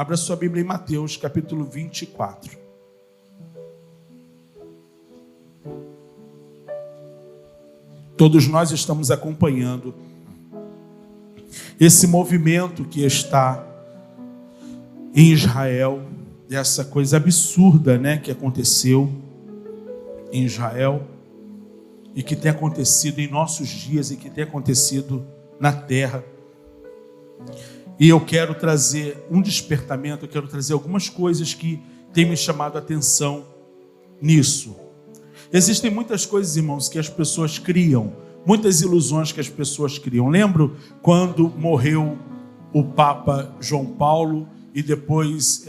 Abra sua Bíblia em Mateus, capítulo 24. Todos nós estamos acompanhando esse movimento que está em Israel, essa coisa absurda, né, que aconteceu em Israel e que tem acontecido em nossos dias e que tem acontecido na terra. E eu quero trazer um despertamento, eu quero trazer algumas coisas que têm me chamado a atenção nisso. Existem muitas coisas, irmãos, que as pessoas criam, muitas ilusões que as pessoas criam. Lembro quando morreu o Papa João Paulo e depois,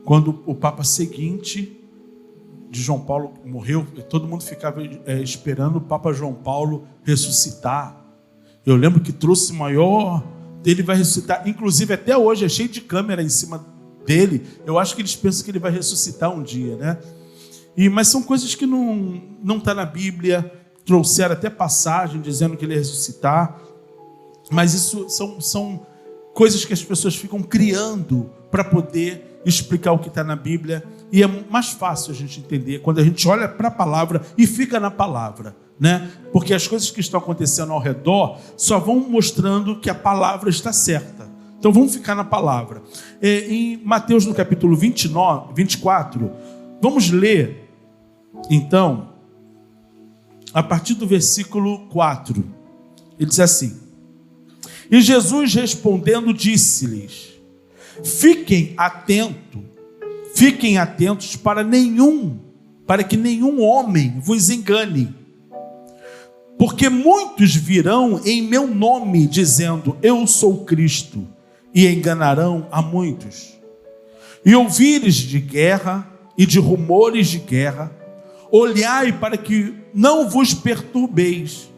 quando o Papa seguinte de João Paulo morreu, todo mundo ficava esperando o Papa João Paulo ressuscitar. Eu lembro que trouxe maior... Ele vai ressuscitar, inclusive até hoje é cheio de câmera em cima dele. Eu acho que eles pensam que ele vai ressuscitar um dia, né? Mas são coisas que não está na Bíblia. Trouxeram até passagem dizendo que ele ia ressuscitar. Mas isso são coisas que as pessoas ficam criando para poder explicar o que está na Bíblia. E é mais fácil a gente entender quando a gente olha para a palavra e fica na palavra, né? Porque as coisas que estão acontecendo ao redor só vão mostrando que a palavra está certa. Então vamos ficar na palavra. Em Mateus, no capítulo 24, vamos ler, então, a partir do versículo 4. Ele diz assim: E Jesus respondendo disse-lhes: Fiquem atentos para que nenhum homem vos engane. Porque muitos virão em meu nome, dizendo, eu sou Cristo, e enganarão a muitos. E ouvires de guerra e de rumores de guerra, olhai para que não vos perturbeis,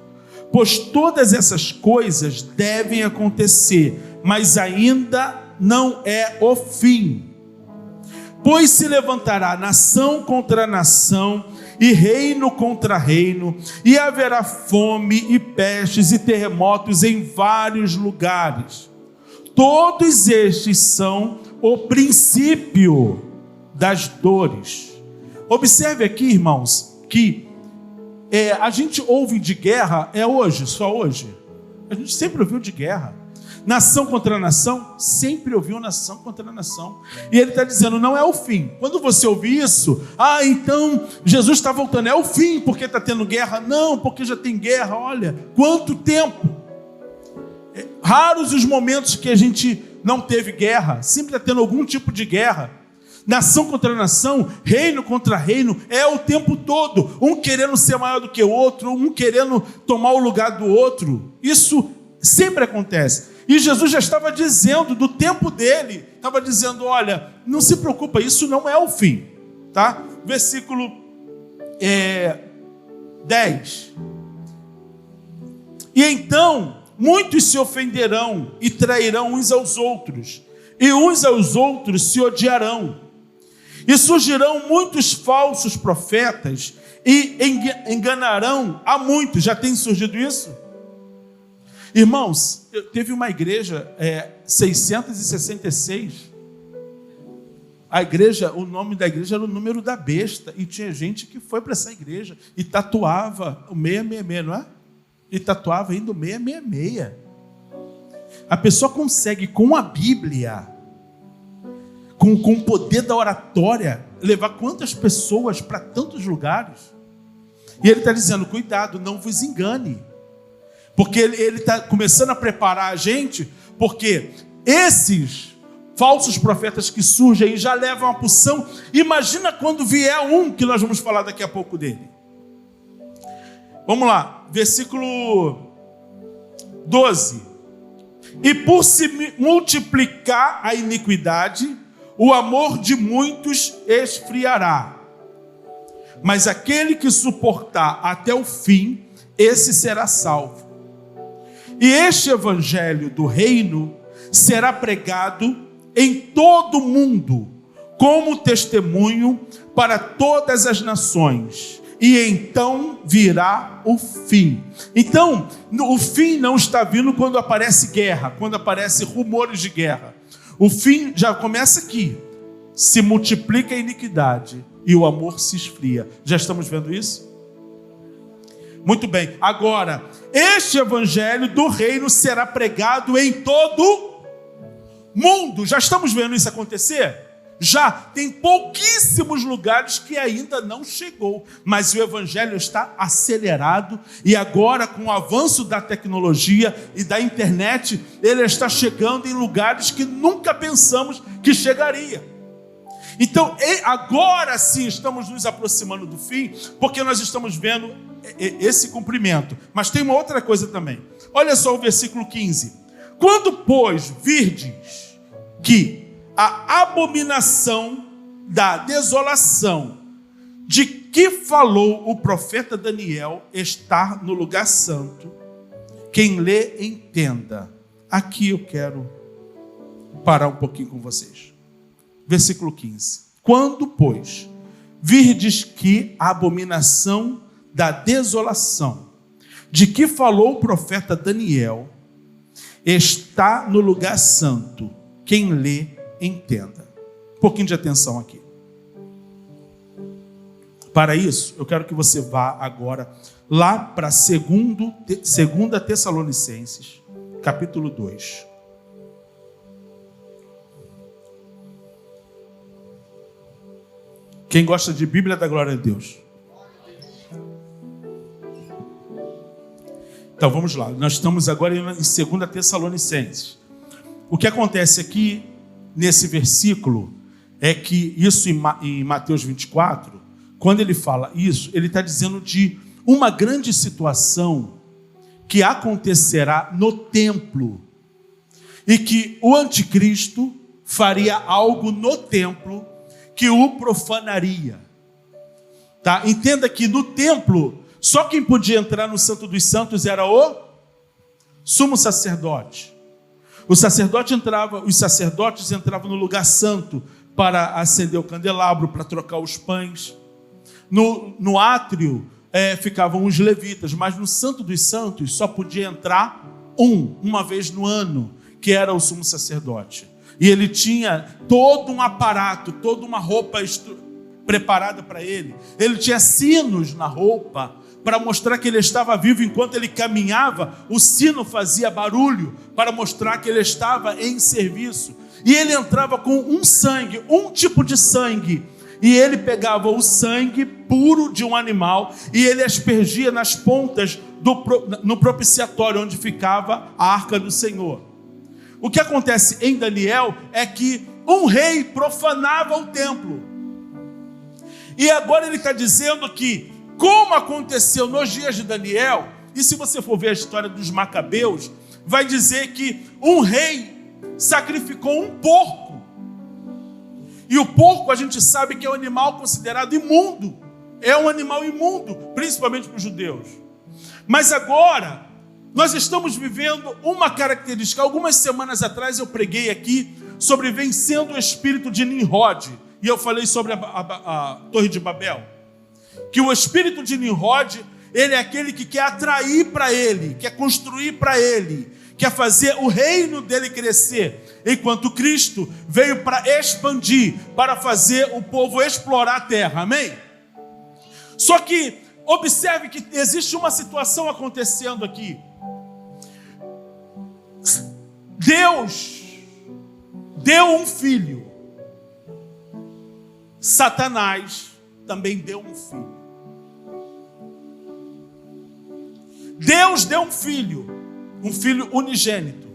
pois todas essas coisas devem acontecer, mas ainda não é o fim. Pois se levantará nação contra nação, e reino contra reino, e haverá fome e pestes e terremotos em vários lugares. Todos estes são o princípio das dores. Observe aqui, irmãos, que a gente ouve de guerra, hoje, só hoje. A gente sempre ouviu de guerra. Nação contra nação, sempre ouviu nação contra nação. E ele está dizendo, não é o fim. Quando você ouvir isso, então Jesus está voltando, é o fim porque está tendo guerra. Não, porque já tem guerra, olha, quanto tempo. Raros os momentos que a gente não teve guerra, sempre está tendo algum tipo de guerra. Nação contra nação, reino contra reino, é o tempo todo. Um querendo ser maior do que o outro, um querendo tomar o lugar do outro. Isso sempre acontece. E Jesus já estava dizendo, do tempo dele, estava dizendo, olha, não se preocupa, isso não é o fim. Tá? Versículo 10. E então, muitos se ofenderão e trairão uns aos outros, e uns aos outros se odiarão. E surgirão muitos falsos profetas e enganarão a muitos. Já tem surgido isso? Irmãos, teve uma igreja, 666. A igreja, o nome da igreja era o número da besta. E tinha gente que foi para essa igreja e tatuava o 666, não é? E tatuava ainda o 666. A pessoa consegue, com a Bíblia, com o poder da oratória, levar quantas pessoas para tantos lugares? E ele está dizendo, cuidado, não vos engane. Porque ele está começando a preparar a gente, porque esses falsos profetas que surgem aí já levam a porção. Imagina quando vier um, que nós vamos falar daqui a pouco dele. Vamos lá, versículo 12. E por se multiplicar a iniquidade, o amor de muitos esfriará. Mas aquele que suportar até o fim, esse será salvo. E este evangelho do reino será pregado em todo o mundo, como testemunho para todas as nações. E então virá o fim. Então, o fim não está vindo quando aparece guerra, quando aparecem rumores de guerra. O fim já começa aqui. Se multiplica a iniquidade e o amor se esfria. Já estamos vendo isso? Muito bem. Agora, este evangelho do reino será pregado em todo mundo. Já estamos vendo isso acontecer? Já tem pouquíssimos lugares que ainda não chegou, mas o evangelho está acelerado e agora, com o avanço da tecnologia e da internet, ele está chegando em lugares que nunca pensamos que chegaria. Então, agora sim estamos nos aproximando do fim, porque nós estamos vendo esse cumprimento. Mas tem uma outra coisa também. Olha só o versículo 15. Quando, pois, virdes que a abominação da desolação de que falou o profeta Daniel está no lugar santo, quem lê, entenda. Aqui eu quero parar um pouquinho com vocês. Versículo 15. Quando, pois, virdes que a abominação da desolação de que falou o profeta Daniel está no lugar santo, quem lê, entenda. Um pouquinho de atenção aqui. Para isso, eu quero que você vá agora lá para 2 Tessalonicenses, capítulo 2. Quem gosta de Bíblia, dá glória a Deus. Então vamos lá, nós estamos agora em 2 Tessalonicenses. O que acontece aqui nesse versículo é que isso em Mateus 24, quando ele fala isso, ele está dizendo de uma grande situação que acontecerá no templo e que o anticristo faria algo no templo que o profanaria. Tá? Entenda que no templo, só quem podia entrar no Santo dos Santos era o sumo sacerdote. Os sacerdotes entravam no lugar santo para acender o candelabro, para trocar os pães. No átrio ficavam os levitas, mas no Santo dos Santos só podia entrar uma vez no ano, que era o sumo sacerdote. E ele tinha todo um aparato, toda uma roupa preparada para ele. Ele tinha sinos na roupa para mostrar que ele estava vivo. Enquanto ele caminhava, o sino fazia barulho para mostrar que ele estava em serviço. E ele entrava com um tipo de sangue. E ele pegava o sangue puro de um animal e ele aspergia nas pontas no propiciatório, onde ficava a arca do Senhor. O que acontece em Daniel é que um rei profanava o templo. E agora ele está dizendo que, como aconteceu nos dias de Daniel, e se você for ver a história dos Macabeus, vai dizer que um rei sacrificou um porco. E o porco a gente sabe que é um animal considerado imundo. É um animal imundo, principalmente para os judeus. Mas agora nós estamos vivendo uma característica. Algumas semanas atrás eu preguei aqui sobre vencendo o espírito de Nimrod. E eu falei sobre a Torre de Babel. Que o espírito de Nimrod, ele é aquele que quer atrair para ele, quer construir para ele, quer fazer o reino dele crescer. Enquanto Cristo veio para expandir, para fazer o povo explorar a terra. Amém? Só que observe que existe uma situação acontecendo aqui. Deus deu um filho. Satanás também deu um filho. Deus deu um filho unigênito,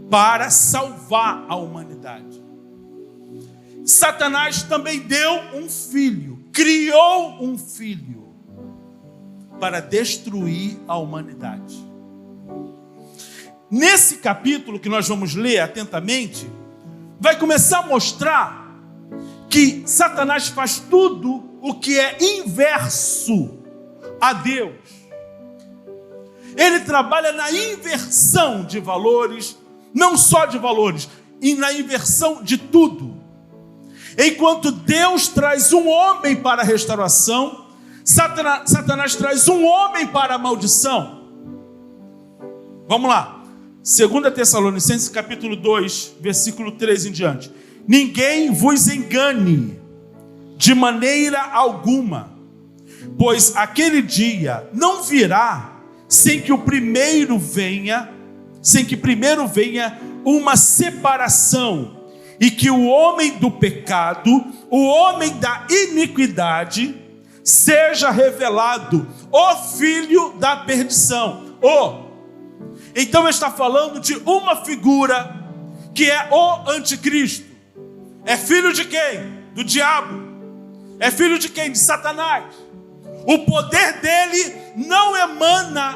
para salvar a humanidade. Satanás também deu um filho, criou um filho, para destruir a humanidade. Nesse capítulo que nós vamos ler atentamente, vai começar a mostrar que Satanás faz tudo o que é inverso a Deus. Ele trabalha na inversão de valores, não só de valores, e na inversão de tudo. Enquanto Deus traz um homem para a restauração, Satanás traz um homem para a maldição. Vamos lá. 2 Tessalonicenses capítulo 2, versículo 3 em diante. Ninguém vos engane de maneira alguma, pois aquele dia não virá sem que primeiro venha uma separação, e que o homem do pecado, o homem da iniquidade, seja revelado, o filho da perdição. Então está falando de uma figura que é o anticristo. É filho de quem? Do diabo. É filho de quem? De Satanás. O poder dele não emana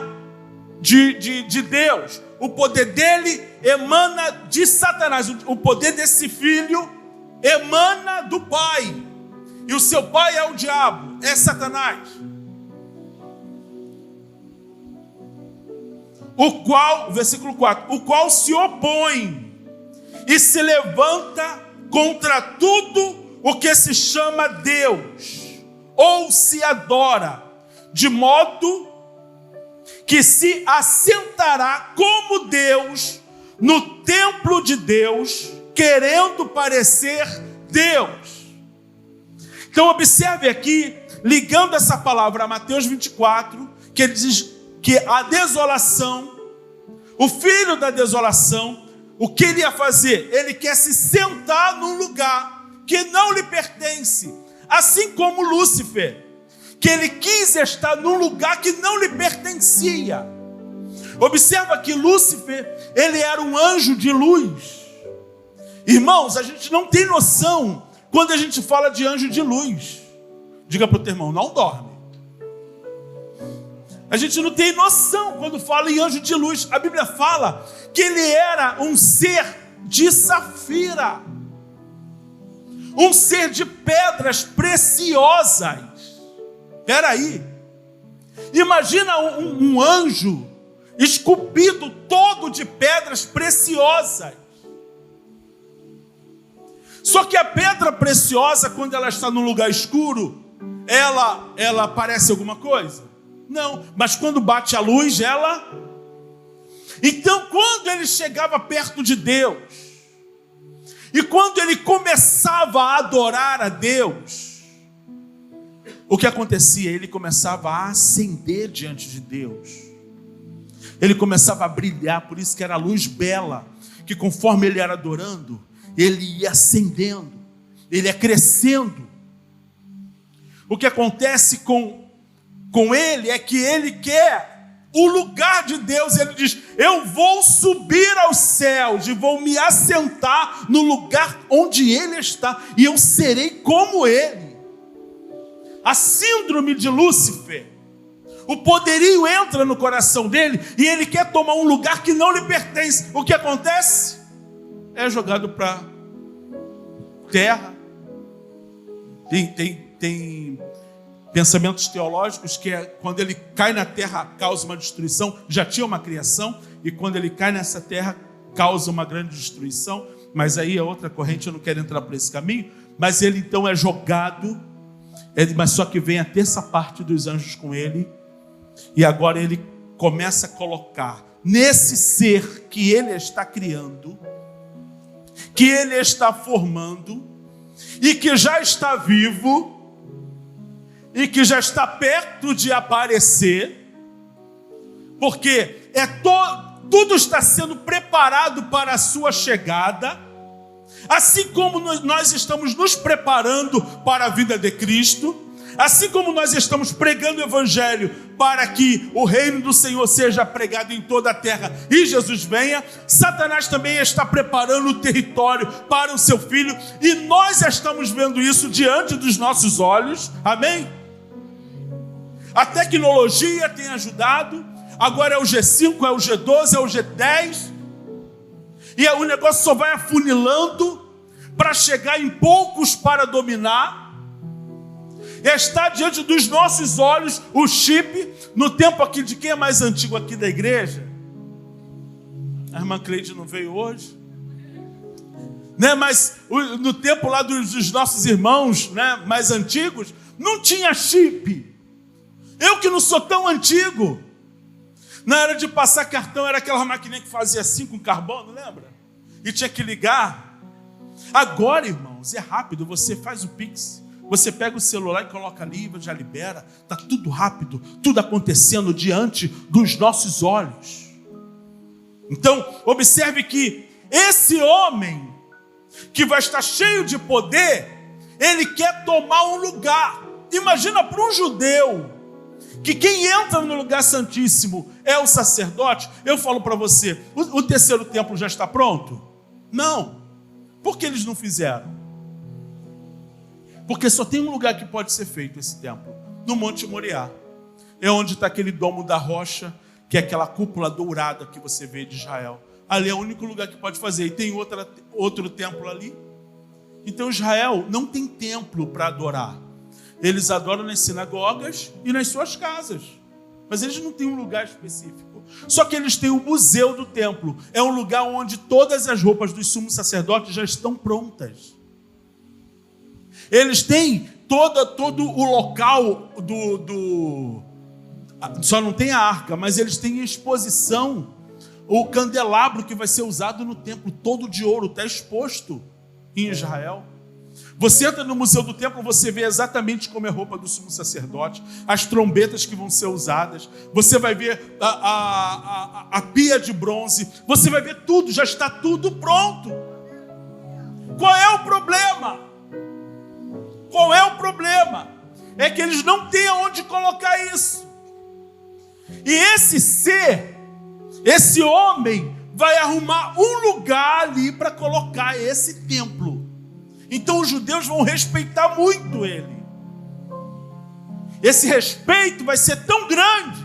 de Deus. O poder dele emana de Satanás. O poder desse filho emana do pai. E o seu pai é o diabo, é Satanás. O qual, versículo 4, o qual se opõe e se levanta contra tudo o que se chama Deus, ou se adora, de modo que se assentará como Deus no templo de Deus, querendo parecer Deus. Então observe aqui, ligando essa palavra a Mateus 24, que ele diz que a desolação, o filho da desolação, o que ele ia fazer? Ele quer se sentar num lugar que não lhe pertence, assim como Lúcifer, que ele quis estar num lugar que não lhe pertencia. Observa que Lúcifer, ele era um anjo de luz. Irmãos, a gente não tem noção quando a gente fala de anjo de luz. Diga para o teu irmão, não dorme. A gente não tem noção quando fala em anjo de luz. A Bíblia fala que ele era um ser de safira, um ser de pedras preciosas. Espera aí, imagina um anjo esculpido todo de pedras preciosas. Só que a pedra preciosa, quando ela está num lugar escuro, ela parece alguma coisa? Não, mas quando bate a luz, ela... Então, quando ele chegava perto de Deus, e quando ele começava a adorar a Deus, o que acontecia? Ele começava a acender diante de Deus. Ele começava a brilhar, por isso que era a luz bela, que conforme ele era adorando, ele ia acendendo, ele ia crescendo. O que acontece com ele é que ele quer o lugar de Deus. Ele diz, eu vou subir aos céus e vou me assentar no lugar onde ele está, e eu serei como ele. A síndrome de Lúcifer, o poderio entra no coração dele e ele quer tomar um lugar que não lhe pertence. O que acontece? É jogado para terra. Tem pensamentos teológicos que é quando ele cai na terra causa uma destruição. Já tinha uma criação, e quando ele cai nessa terra causa uma grande destruição. Mas aí é outra corrente, eu não quero entrar por esse caminho. Mas ele então é jogado, mas só que vem a terça parte dos anjos com ele, e agora ele começa a colocar nesse ser que ele está criando, que ele está formando, e que já está vivo, e que já está perto de aparecer, porque tudo está sendo preparado para a sua chegada, assim como nós estamos nos preparando para a vinda de Cristo, assim como nós estamos pregando o Evangelho para que o reino do Senhor seja pregado em toda a terra e Jesus venha, Satanás também está preparando o território para o seu filho, e nós estamos vendo isso diante dos nossos olhos, amém? A tecnologia tem ajudado, agora é o G5, é o G12, é o G10, e o negócio só vai afunilando para chegar em poucos para dominar. Está diante dos nossos olhos o chip. No tempo aqui de quem é mais antigo aqui da igreja? A irmã Cleide não veio hoje, né? Mas no tempo lá dos nossos irmãos, né, mais antigos, não tinha chip. Eu que não sou tão antigo, Na hora de passar cartão, era aquela maquininha que fazia assim com carbono, lembra? E tinha que ligar. Agora, irmãos, é rápido. Você faz o Pix, você pega o celular e coloca ali, já libera. Está tudo rápido, tudo acontecendo diante dos nossos olhos. Então, observe que esse homem, que vai estar cheio de poder, ele quer tomar um lugar. Imagina para um judeu, que quem entra no lugar santíssimo é o sacerdote. Eu falo para você, o terceiro templo já está pronto? Não. Por que eles não fizeram? Porque só tem um lugar que pode ser feito esse templo, no Monte Moriá. É onde está aquele domo da rocha, que é aquela cúpula dourada que você vê de Israel. Ali é o único lugar que pode fazer. E tem outro templo ali. Então Israel não tem templo para adorar. Eles adoram nas sinagogas e nas suas casas. Mas eles não têm um lugar específico. Só que eles têm o museu do templo. É um lugar onde todas as roupas dos sumos sacerdotes já estão prontas. Eles têm todo o local só não tem a arca, mas eles têm exposição. O candelabro que vai ser usado no templo, todo de ouro, está exposto em Israel. Você entra no museu do templo, você vê exatamente como é a roupa do sumo sacerdote, as trombetas que vão ser usadas, você vai ver a pia de bronze, você vai ver tudo, já está tudo pronto. Qual é o problema? Qual é o problema? É que eles não têm aonde colocar isso. E esse homem vai arrumar um lugar ali para colocar esse templo. Então os judeus vão respeitar muito ele. Esse respeito vai ser tão grande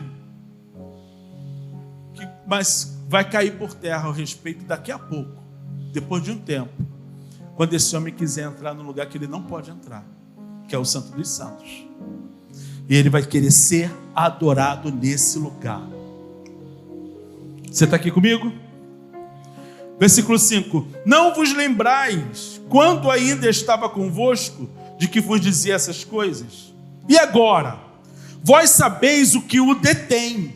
mas vai cair por terra o respeito daqui a pouco, depois de um tempo, quando esse homem quiser entrar no lugar que ele não pode entrar, que é o Santo dos Santos. E ele vai querer ser adorado nesse lugar. Você está aqui comigo? Versículo 5. Não vos lembrais, quando ainda estava convosco, de que vos dizia essas coisas? E agora, vós sabeis o que o detém,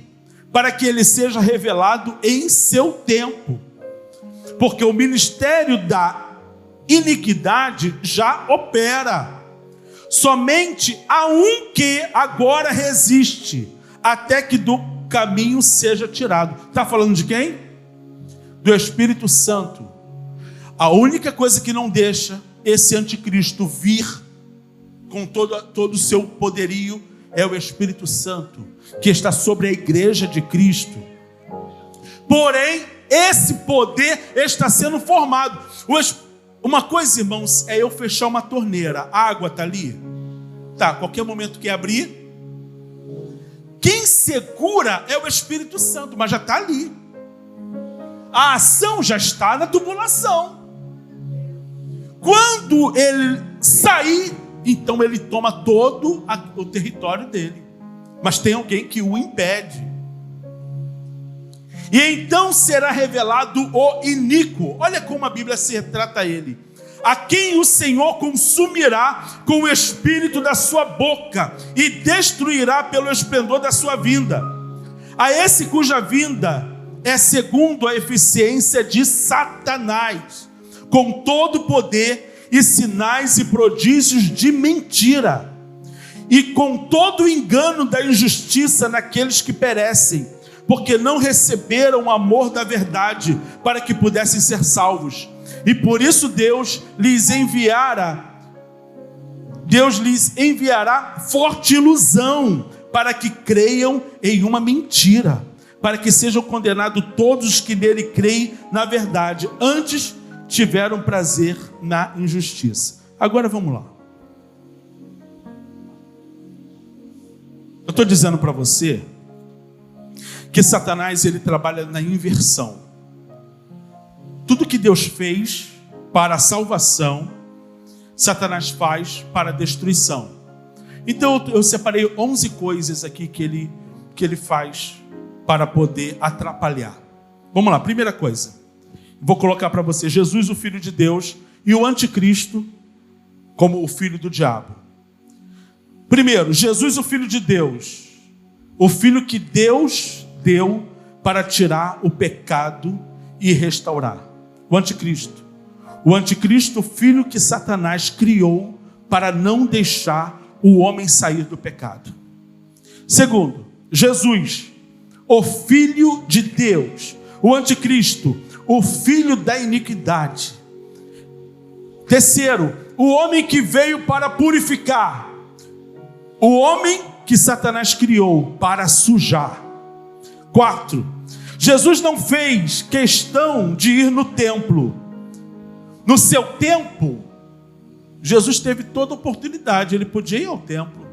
para que ele seja revelado em seu tempo. Porque o ministério da iniquidade já opera. Somente há um que agora resiste, até que do caminho seja tirado. Está falando de quem? Do Espírito Santo. A única coisa que não deixa esse anticristo vir com todo o seu poderio é o Espírito Santo, que está sobre a igreja de Cristo. Porém, esse poder está sendo formado. Uma coisa, irmãos, é eu fechar uma torneira. A água está ali? Tá, qualquer momento que abrir. Quem segura é o Espírito Santo, mas já está ali. A ação já está na tubulação. Quando ele sair, então ele toma todo o território dele. Mas tem alguém que o impede. E então será revelado o iníquo. Olha como a Bíblia se retrata a ele. A quem o Senhor consumirá com o espírito da sua boca e destruirá pelo esplendor da sua vinda. A esse cuja vinda é segundo a eficiência de Satanás, com todo poder e sinais e prodígios de mentira, e com todo o engano da injustiça naqueles que perecem, porque não receberam o amor da verdade para que pudessem ser salvos. E por isso Deus lhes enviará forte ilusão, para que creiam em uma mentira, para que sejam condenados todos os que nele creem na verdade, antes tiveram prazer na injustiça. Agora vamos lá. Eu estou dizendo para você que Satanás ele trabalha na inversão. Tudo que Deus fez para a salvação, Satanás faz para a destruição. Então eu separei 11 coisas aqui que ele faz para poder atrapalhar. Vamos lá, primeira coisa. Vou colocar para você Jesus, o Filho de Deus, e o anticristo como o filho do diabo. Primeiro, Jesus, o Filho de Deus, o Filho que Deus deu para tirar o pecado e restaurar. O anticristo. O anticristo, o filho que Satanás criou para não deixar o homem sair do pecado. Segundo, Jesus, o filho de Deus. O anticristo, o filho da iniquidade. Terceiro, o homem que veio para purificar. O homem que Satanás criou para sujar. Quarto, Jesus não fez questão de ir no templo. No seu tempo, Jesus teve toda a oportunidade, ele podia ir ao templo.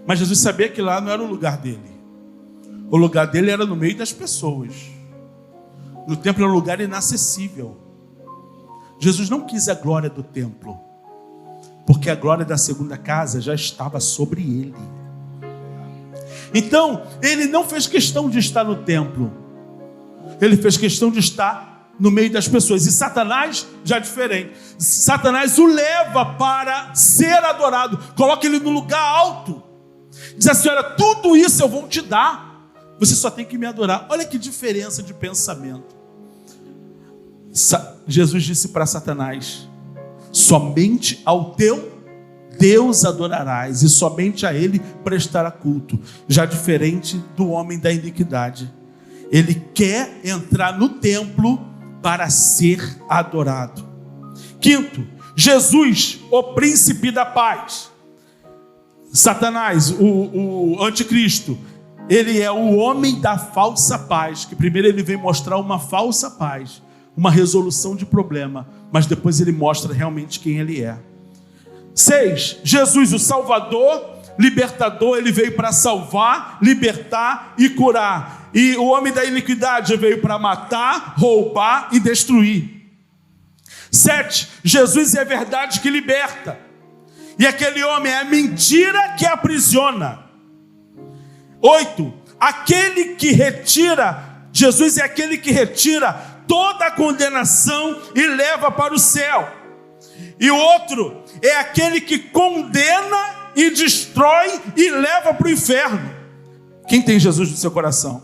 Mas Jesus sabia que lá não era o lugar dele. O lugar dele era no meio das pessoas. No templo era um lugar inacessível. Jesus não quis a glória do templo, porque a glória da segunda casa já estava sobre ele. Então, ele não fez questão de estar no templo. Ele fez questão de estar no meio das pessoas. E Satanás já é diferente. Satanás o leva para ser adorado. Coloca ele no lugar alto. Diz assim: olha, tudo isso eu vou te dar. Você só tem que me adorar. Olha que diferença de pensamento. Jesus disse para Satanás: somente ao teu Deus adorarás, e somente a Ele prestará culto. Já diferente do homem da iniquidade. Ele quer entrar no templo para ser adorado. Quinto, Jesus, o príncipe da paz. Satanás, o anticristo, ele é o homem da falsa paz, que primeiro ele vem mostrar uma falsa paz, uma resolução de problema, mas depois ele mostra realmente quem ele é. 6. Jesus, o Salvador, libertador, ele veio para salvar, libertar e curar. E o homem da iniquidade veio para matar, roubar e destruir. 7. Jesus é a verdade que liberta. E aquele homem é a mentira que aprisiona. 8. Aquele que retira, Jesus é aquele que retira toda a condenação e leva para o céu. E o outro é aquele que condena e destrói e leva para o inferno. Quem tem Jesus no seu coração?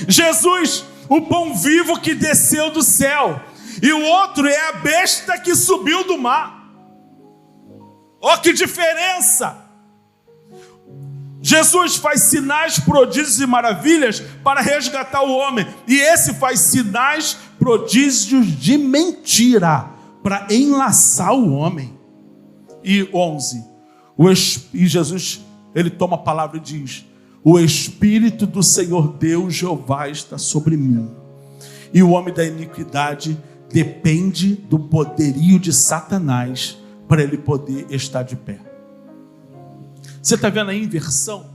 Jesus, o pão vivo que desceu do céu. E o outro é a besta que subiu do mar. Oh, que diferença! Jesus faz sinais, prodígios e maravilhas para resgatar o homem. E esse faz sinais, prodígios de mentira para enlaçar o homem. E 11. E Jesus, ele toma a palavra e diz: o Espírito do Senhor Deus Jeová está sobre mim. E o homem da iniquidade depende do poderio de Satanás para ele poder estar de pé. Você está vendo a inversão?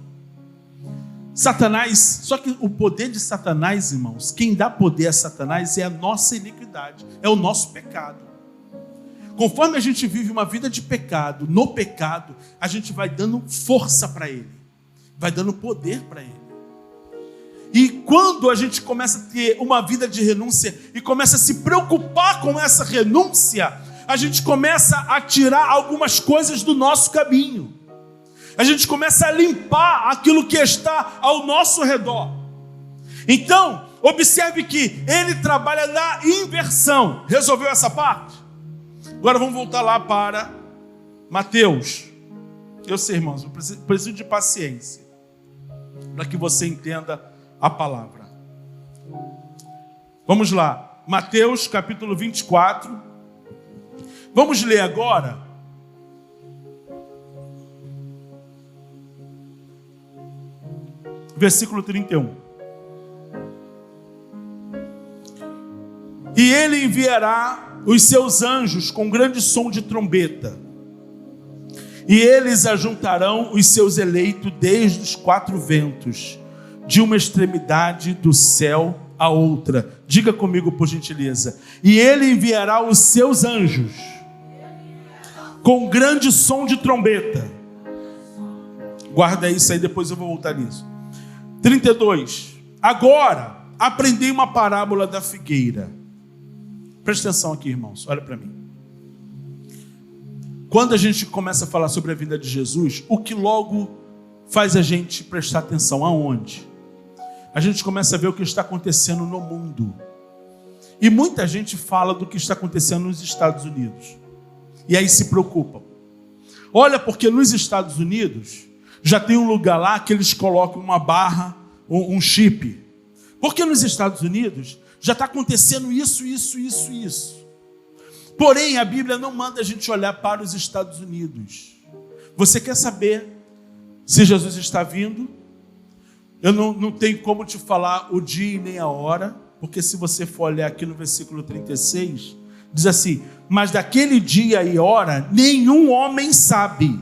Satanás, só que o poder de Satanás, irmãos, quem dá poder a Satanás é a nossa iniquidade, é o nosso pecado. Conforme a gente vive uma vida de pecado, no pecado, a gente vai dando força para ele, vai dando poder para ele. E quando a gente começa a ter uma vida de renúncia e começa a se preocupar com essa renúncia, a gente começa a tirar algumas coisas do nosso caminho. A gente começa a limpar aquilo que está ao nosso redor. Então, observe que ele trabalha na inversão. Resolveu essa parte? Agora vamos voltar lá para Mateus. Eu sei, irmãos, eu preciso de paciência para que você entenda a palavra. Vamos lá, Mateus capítulo 24. Vamos ler agora versículo 31. E ele enviará os seus anjos com grande som de trombeta, e eles ajuntarão os seus eleitos desde os quatro ventos, de uma extremidade do céu à outra. Diga comigo, por gentileza. E ele enviará os seus anjos com grande som de trombeta. Guarda isso aí, depois eu vou voltar nisso. 32. Agora, aprendei uma parábola da figueira. Presta atenção aqui, irmãos, olha para mim. Quando a gente começa a falar sobre a vida de Jesus, o que logo faz a gente prestar atenção? Aonde? a gente começa a ver o que está acontecendo no mundo. E muita gente fala do que está acontecendo nos Estados Unidos. E aí se preocupam. Olha, porque nos Estados Unidos já tem um lugar lá que eles colocam uma barra, um chip. Porque nos Estados Unidos já está acontecendo isso. Porém, a Bíblia não manda a gente olhar para os Estados Unidos. Você quer saber se Jesus está vindo? Eu não tenho como te falar o dia e nem a hora, porque se você for olhar aqui no versículo 36, diz assim: mas daquele dia e hora nenhum homem sabe,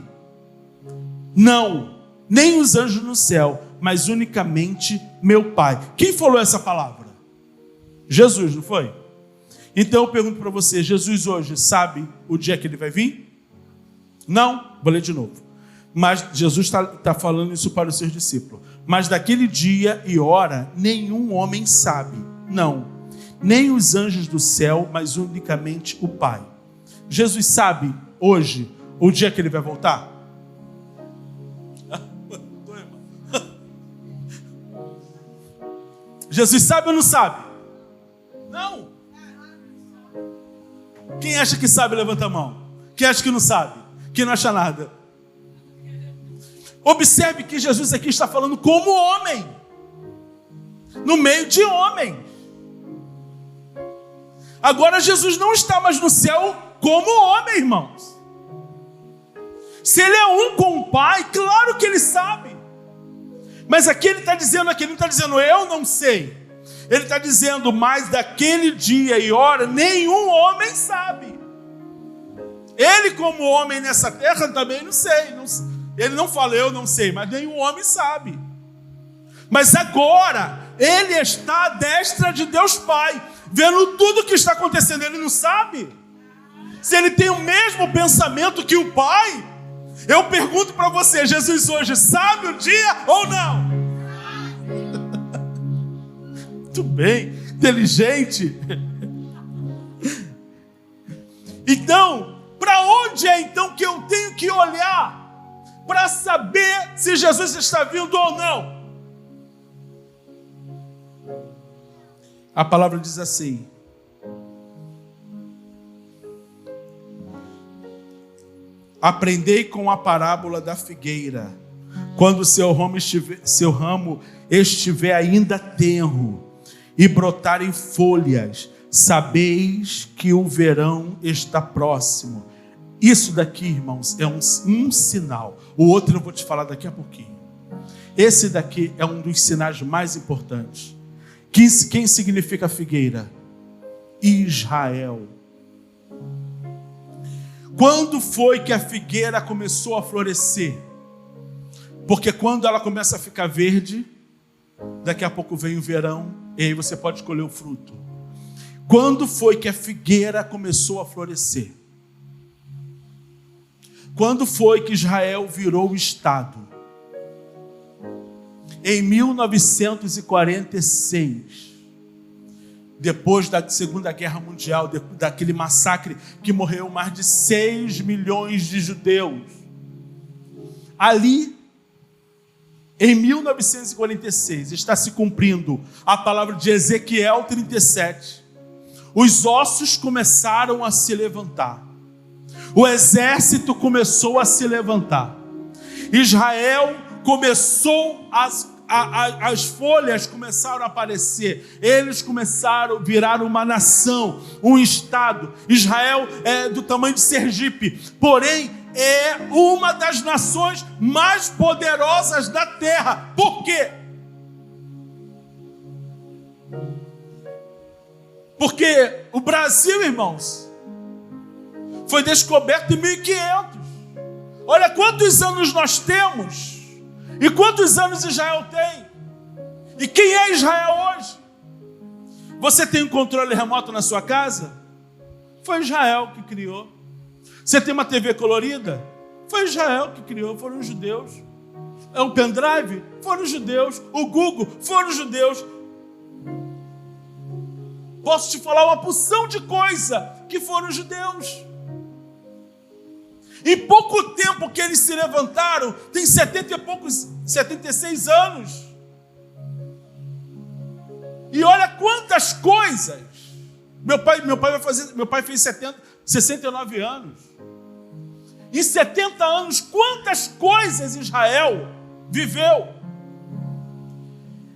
não, nem os anjos no céu, mas unicamente meu Pai. Quem falou essa palavra? Jesus, não foi? Então eu pergunto para você, Jesus hoje sabe o dia que ele vai vir? Não? Vou ler de novo. Mas Jesus está falando isso para os seus discípulos. Mas daquele dia e hora nenhum homem sabe, não, nem os anjos do céu, mas unicamente o Pai. Jesus sabe hoje o dia que ele vai voltar? Jesus sabe ou não sabe? Não. Quem acha que sabe, levanta a mão. Quem acha que não sabe? Quem não acha nada? Observe que Jesus aqui está falando como homem, no meio de homens. Agora Jesus não está mais no céu como homem, irmãos. Se ele é um com o Pai, claro que ele sabe. Mas aqui ele está dizendo, ele não está dizendo eu não sei. Ele está dizendo, mas daquele dia e hora nenhum homem sabe. Ele como homem nessa terra também não sei. Ele não fala eu não sei, mas nenhum homem sabe. Mas agora ele está à destra de Deus Pai, vendo tudo o que está acontecendo. Ele não sabe? Se ele tem o mesmo pensamento que o Pai, eu pergunto para você, Jesus hoje sabe o dia ou não? Muito bem, inteligente. Então, para onde é então que eu tenho que olhar para saber se Jesus está vindo ou não? A palavra diz assim: aprendei com a parábola da figueira, quando seu ramo estiver ainda tenro e brotarem folhas, sabeis que o verão está próximo. Isso daqui, irmãos, é um sinal. O outro eu vou te falar daqui a pouquinho. Esse daqui é um dos sinais mais importantes. Quem significa figueira? Israel. Quando foi que a figueira começou a florescer? Porque quando ela começa a ficar verde, daqui a pouco vem o verão, e aí você pode colher o fruto. Quando foi que a figueira começou a florescer? Quando foi que Israel virou o Estado? Em 1946. Depois da Segunda Guerra Mundial, daquele massacre que morreu mais de 6 milhões de judeus. Ali, em 1946, está se cumprindo a palavra de Ezequiel 37. Os ossos começaram a se levantar. O exército começou a se levantar. Israel começou as folhas começaram a aparecer. Eles começaram a virar uma nação, um estado. Israel é do tamanho de Sergipe, porém é uma das nações mais poderosas da terra. Por quê? Porque o Brasil, irmãos, foi descoberto em 1500. Olha quantos anos nós temos e quantos anos Israel tem. E quem é Israel hoje? Você tem um controle remoto na sua casa? Foi Israel que criou. Você tem uma TV colorida? Foi Israel que criou, foram os judeus. É um pendrive? Foram os judeus. O Google? Foram os judeus. Posso te falar uma porção de coisa que foram os judeus. Em pouco tempo que eles se levantaram, tem 76 anos. E olha quantas coisas. Meu pai fez 69 anos. Em 70 anos, quantas coisas Israel viveu.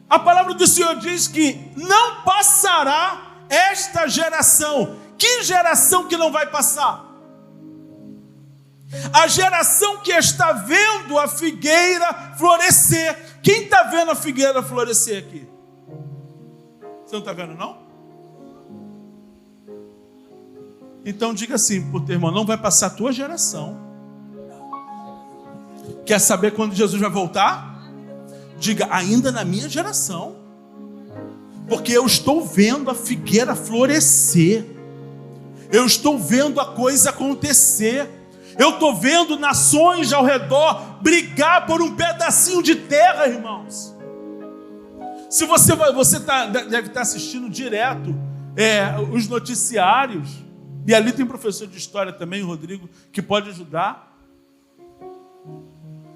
A palavra do Senhor diz que não passará esta geração. Que geração que não vai passar? A geração que está vendo a figueira florescer. Quem está vendo a figueira florescer aqui? Você não está vendo, não? Então diga assim para o teu irmão, não vai passar a tua geração. Quer saber quando Jesus vai voltar? Diga, ainda na minha geração. Porque eu estou vendo a figueira florescer. Eu estou vendo a coisa acontecer. Eu estou vendo nações ao redor brigar por um pedacinho de terra, irmãos. Se você deve estar assistindo direto os noticiários, e ali tem professor de história também, Rodrigo, que pode ajudar.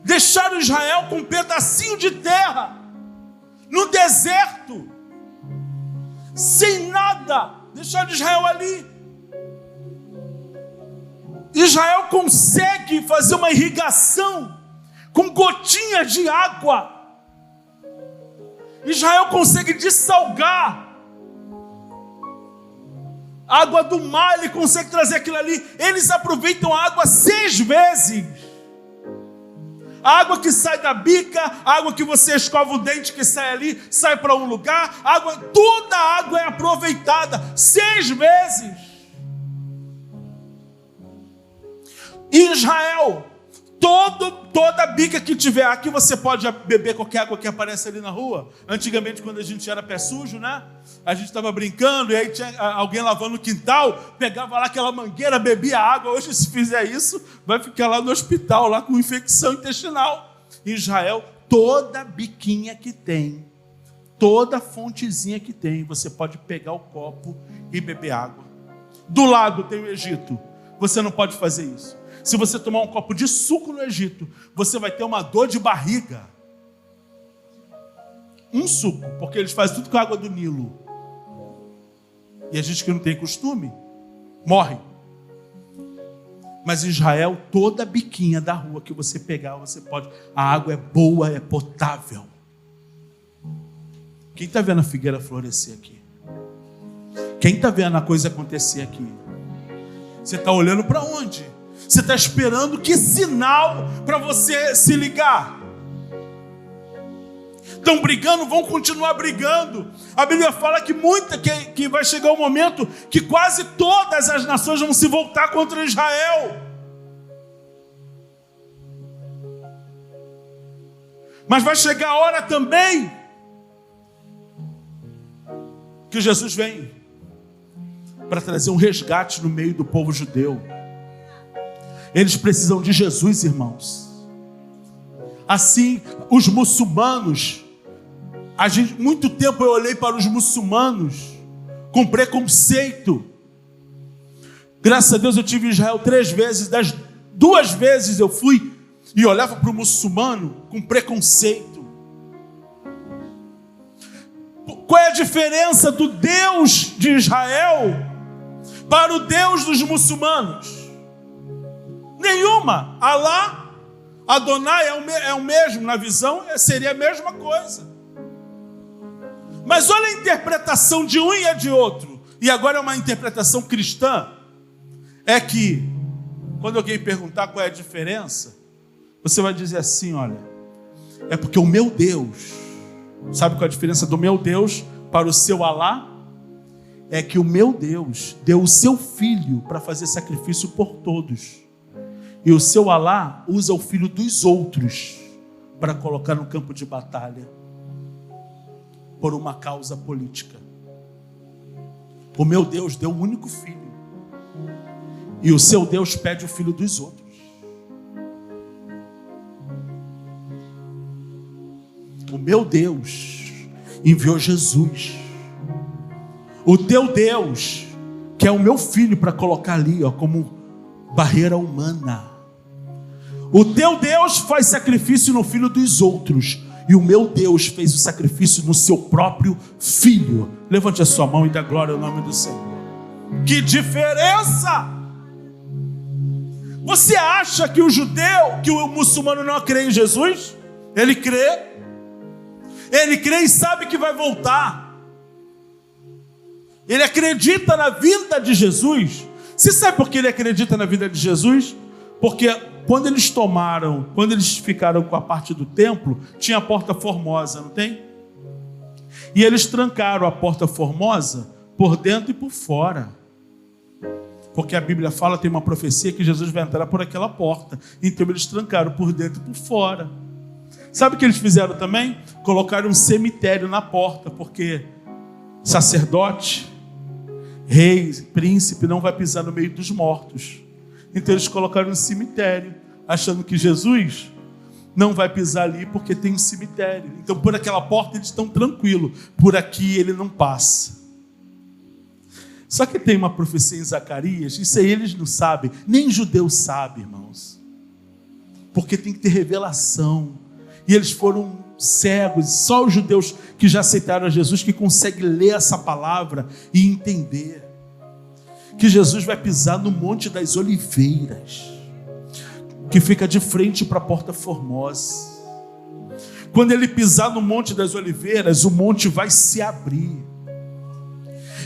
Deixaram Israel com um pedacinho de terra, no deserto, sem nada. Deixaram Israel ali. Israel consegue fazer uma irrigação com gotinhas de água. Israel consegue dessalgar a água do mar, ele consegue trazer aquilo ali. Eles aproveitam a água 6 vezes. A água que sai da bica, a água que você escova o dente que sai ali, sai para um lugar, toda a água é aproveitada 6 vezes. Em Israel, toda bica que tiver, aqui você pode beber qualquer água que aparece ali na rua. Antigamente, quando a gente era pé sujo, né? A gente estava brincando e aí tinha alguém lavando no quintal, pegava lá aquela mangueira, bebia água. Hoje, se fizer isso, vai ficar lá no hospital, lá com infecção intestinal. Em Israel, toda biquinha que tem, toda fontezinha que tem, você pode pegar o copo e beber água. Do lado tem o Egito. Você não pode fazer isso. Se você tomar um copo de suco no Egito, você vai ter uma dor de barriga. Um suco, porque eles fazem tudo com a água do Nilo. E a gente que não tem costume, morre. Mas em Israel, toda biquinha da rua que você pegar, você pode. A água é boa, é potável. Quem está vendo a figueira florescer aqui? Quem está vendo a coisa acontecer aqui? Você está olhando para onde? Você está esperando que sinal para você se ligar? Estão brigando, vão continuar brigando. A Bíblia fala que vai chegar um momento que quase todas as nações vão se voltar contra Israel. Mas vai chegar a hora também que Jesus vem para trazer um resgate no meio do povo judeu. Eles precisam de Jesus, irmãos. Assim, os muçulmanos, muito tempo eu olhei para os muçulmanos com preconceito. Graças a Deus eu tive em Israel 3 vezes, das 2 vezes eu fui e olhava para o muçulmano com preconceito. Qual é a diferença do Deus de Israel para o Deus dos muçulmanos? Nenhuma. Alá, Adonai é o mesmo, na visão seria a mesma coisa. Mas olha a interpretação de um e a de outro. E agora é uma interpretação cristã. É que, quando alguém perguntar qual é a diferença, você vai dizer assim, olha, é porque o meu Deus, sabe qual é a diferença do meu Deus para o seu Alá? É que o meu Deus deu o seu filho para fazer sacrifício por todos. E o seu Alá usa o filho dos outros para colocar no campo de batalha por uma causa política. O meu Deus deu um único filho. E o seu Deus pede o filho dos outros. O meu Deus enviou Jesus. O teu Deus quer o meu filho para colocar ali, como barreira humana. O teu Deus faz sacrifício no filho dos outros. E o meu Deus fez o sacrifício no seu próprio Filho. Levante a sua mão e dá glória ao nome do Senhor. Que diferença! Você acha que o judeu, que o muçulmano não crê em Jesus? Ele crê. Ele crê e sabe que vai voltar. Ele acredita na vinda de Jesus. Você sabe por que ele acredita na vinda de Jesus? Porque quando eles ficaram com a parte do templo, tinha a Porta Formosa, não tem? E eles trancaram a Porta Formosa por dentro e por fora. Porque a Bíblia fala, tem uma profecia que Jesus vai entrar por aquela porta. Então eles trancaram por dentro e por fora. Sabe o que eles fizeram também? Colocaram um cemitério na porta, porque sacerdote, rei, príncipe não vai pisar no meio dos mortos. Então eles colocaram um cemitério, achando que Jesus não vai pisar ali porque tem um cemitério. Então por aquela porta eles estão tranquilos, por aqui ele não passa. Só que tem uma profecia em Zacarias, isso aí eles não sabem, nem judeu sabe, irmãos. Porque tem que ter revelação. E eles foram cegos, só os judeus que já aceitaram a Jesus que conseguem ler essa palavra e entender. Que Jesus vai pisar no Monte das Oliveiras, que fica de frente para a Porta Formosa. Quando ele pisar no Monte das Oliveiras, o monte vai se abrir.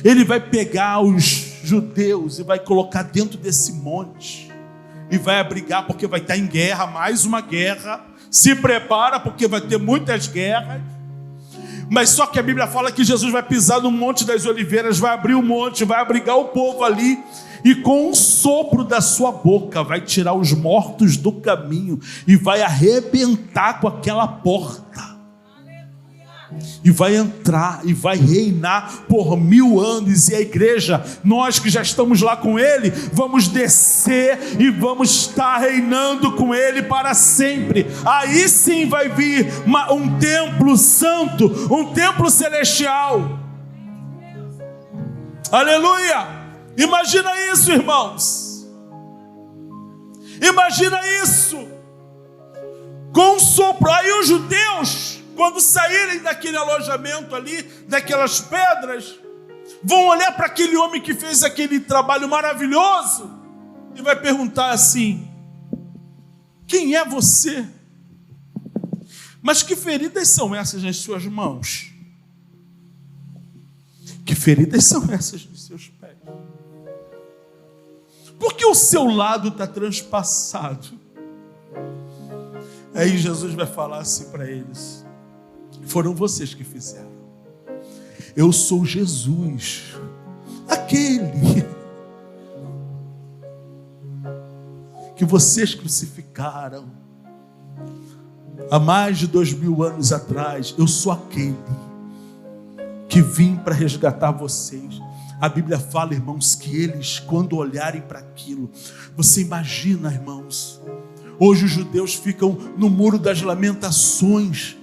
Ele vai pegar os judeus e vai colocar dentro desse monte. E vai abrigar porque vai estar em guerra, mais uma guerra. Se prepara porque vai ter muitas guerras. Mas só que a Bíblia fala que Jesus vai pisar no Monte das Oliveiras, vai abrir o monte, vai abrigar o povo ali. E com um sopro da sua boca vai tirar os mortos do caminho e vai arrebentar com aquela porta. E vai entrar e vai reinar por 1000 anos. E a igreja, nós que já estamos lá com ele, vamos descer e vamos estar reinando com ele para sempre. Aí sim vai vir um templo santo, um templo celestial. Aleluia! Imagina isso, irmãos. Imagina isso. Com um sopro. Aí os judeus, quando saírem daquele alojamento ali, daquelas pedras, vão olhar para aquele homem que fez aquele trabalho maravilhoso e vai perguntar assim: quem é você? Mas que feridas são essas nas suas mãos? Que feridas são essas nos seus pés? Por que o seu lado está transpassado? Aí Jesus vai falar assim para eles: foram vocês que fizeram. Eu sou Jesus, aquele que vocês crucificaram há mais de 2000 anos atrás. Eu sou aquele que vim para resgatar vocês. A Bíblia fala, irmãos, que eles, quando olharem para aquilo, você imagina, irmãos, hoje os judeus ficam no Muro das Lamentações,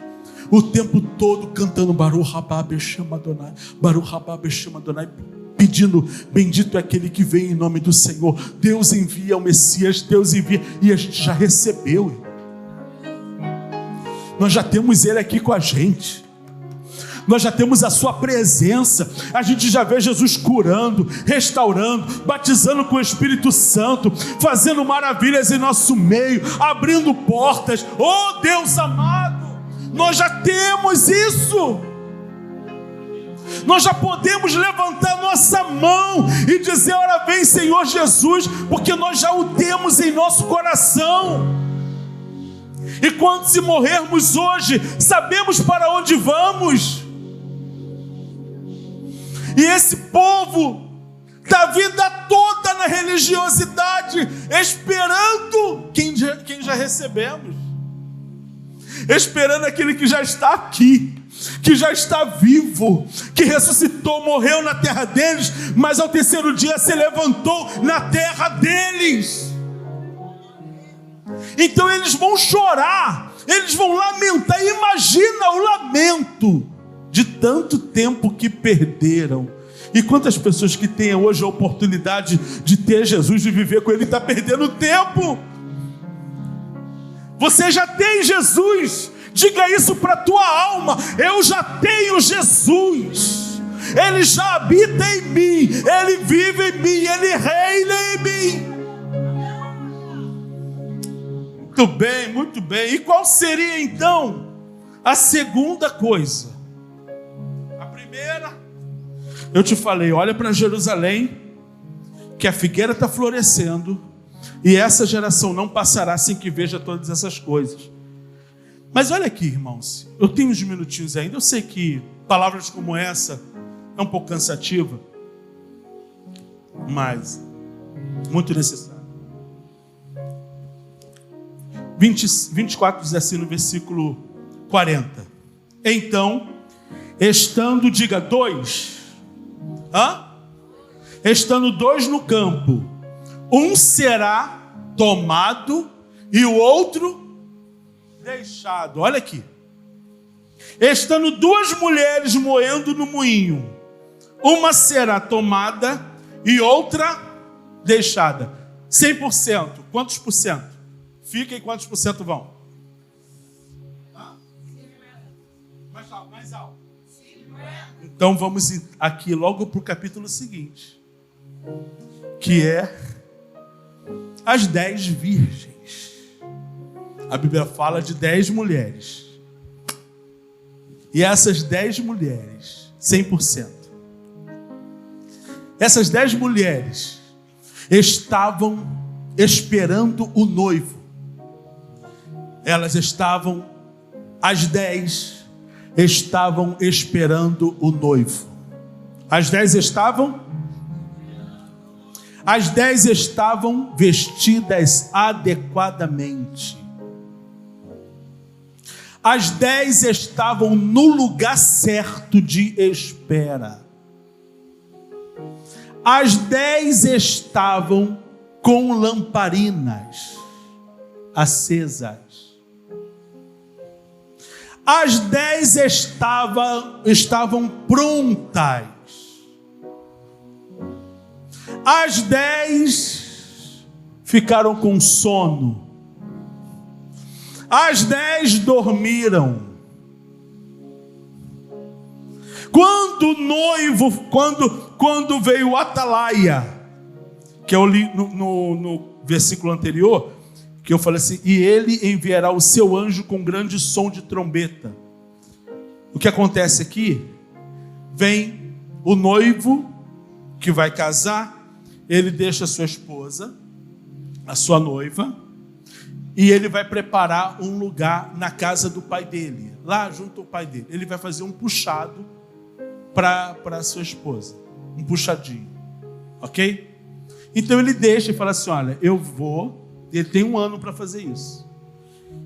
o tempo todo cantando Baruch Haba Beshem Adonai, Baruch Haba Beshem Adonai, pedindo: bendito é aquele que vem em nome do Senhor. Deus envia o Messias, Deus envia, e a gente já recebeu. Nós já temos ele aqui com a gente. Nós já temos a sua presença. A gente já vê Jesus curando, restaurando, batizando com o Espírito Santo, fazendo maravilhas em nosso meio, abrindo portas. Oh Deus amado, nós já temos isso. Nós já podemos levantar nossa mão e dizer: ora vem Senhor Jesus, porque nós já o temos em nosso coração. E quando se morrermos hoje, sabemos para onde vamos. E esse povo da vida toda na religiosidade, esperando quem já recebemos, esperando aquele que já está aqui, que já está vivo, que ressuscitou, morreu na terra deles, mas ao terceiro dia se levantou na terra deles. Então eles vão chorar, eles vão lamentar. Imagina o lamento de tanto tempo que perderam. E quantas pessoas que têm hoje a oportunidade de ter Jesus, de viver com ele, está perdendo tempo. Você já tem Jesus, Diga isso para a tua alma: eu já tenho Jesus, Ele já habita em mim, Ele vive em mim, Ele reina em mim. Muito bem, muito bem. E qual seria então a segunda coisa? A primeira, eu te falei, olha para Jerusalém, que a figueira está florescendo, e essa geração não passará sem que veja todas essas coisas. Mas olha aqui, irmãos, eu tenho uns minutinhos ainda, eu sei que palavras como essa é um pouco cansativa, mas muito necessário. 24 diz assim no versículo 40. Então, estando, diga, dois. Estando dois no campo, um será tomado e o outro deixado. Olha aqui. Estando duas mulheres moendo no moinho, uma será tomada e outra deixada. 100%. Quantos por cento? Fica e quantos por cento vão? Mais alto. Então vamos aqui logo para o capítulo seguinte, que é as 10 virgens. A Bíblia fala de 10 mulheres. E essas 10 mulheres, 100%. Essas 10 mulheres estavam esperando o noivo. Elas estavam, as 10 estavam esperando o noivo. As 10 estavam? As 10 estavam vestidas adequadamente. As 10 estavam no lugar certo de espera. As 10 estavam com lamparinas acesas. As 10 estavam prontas. As 10 ficaram com sono. As 10 dormiram. Quando o noivo, quando veio o atalaia, que eu li no versículo anterior, que eu falei assim, e ele enviará o seu anjo com grande som de trombeta. O que acontece aqui? Vem o noivo que vai casar, ele deixa a sua esposa, a sua noiva, e ele vai preparar um lugar na casa do pai dele, lá junto ao pai dele. Ele vai fazer um puxado para a sua esposa, um puxadinho, ok? Então ele deixa e fala assim, olha, ele tem 1 ano para fazer isso,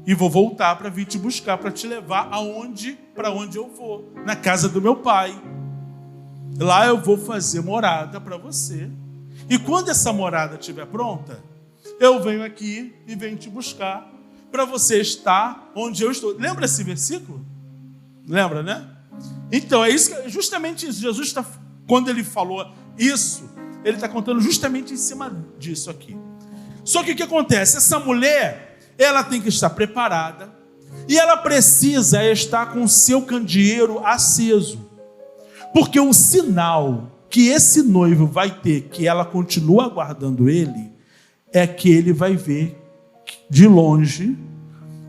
e vou voltar para vir te buscar, para te levar para onde eu vou, na casa do meu pai. Lá eu vou fazer morada para você, e quando essa morada estiver pronta, eu venho aqui e venho te buscar, para você estar onde eu estou. Lembra esse versículo? Lembra, né? Então é isso, justamente isso. Jesus está, quando ele falou isso, ele está contando justamente em cima disso aqui. Só que o que acontece? Essa mulher, ela tem que estar preparada, e ela precisa estar com o seu candeeiro aceso, porque o sinal que esse noivo vai ter, que ela continua aguardando ele, é que ele vai ver de longe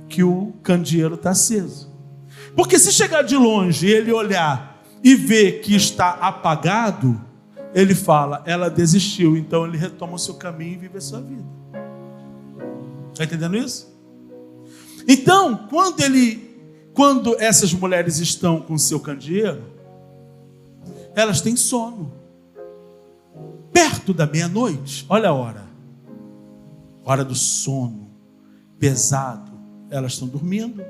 que o candeeiro está aceso. Porque se chegar de longe e ele olhar e ver que está apagado, ele fala, ela desistiu. Então ele retoma o seu caminho e vive a sua vida. Está entendendo isso? Então, quando essas mulheres estão com o seu candeeiro, elas têm sono. Perto da meia-noite, olha a hora do sono, pesado, elas estão dormindo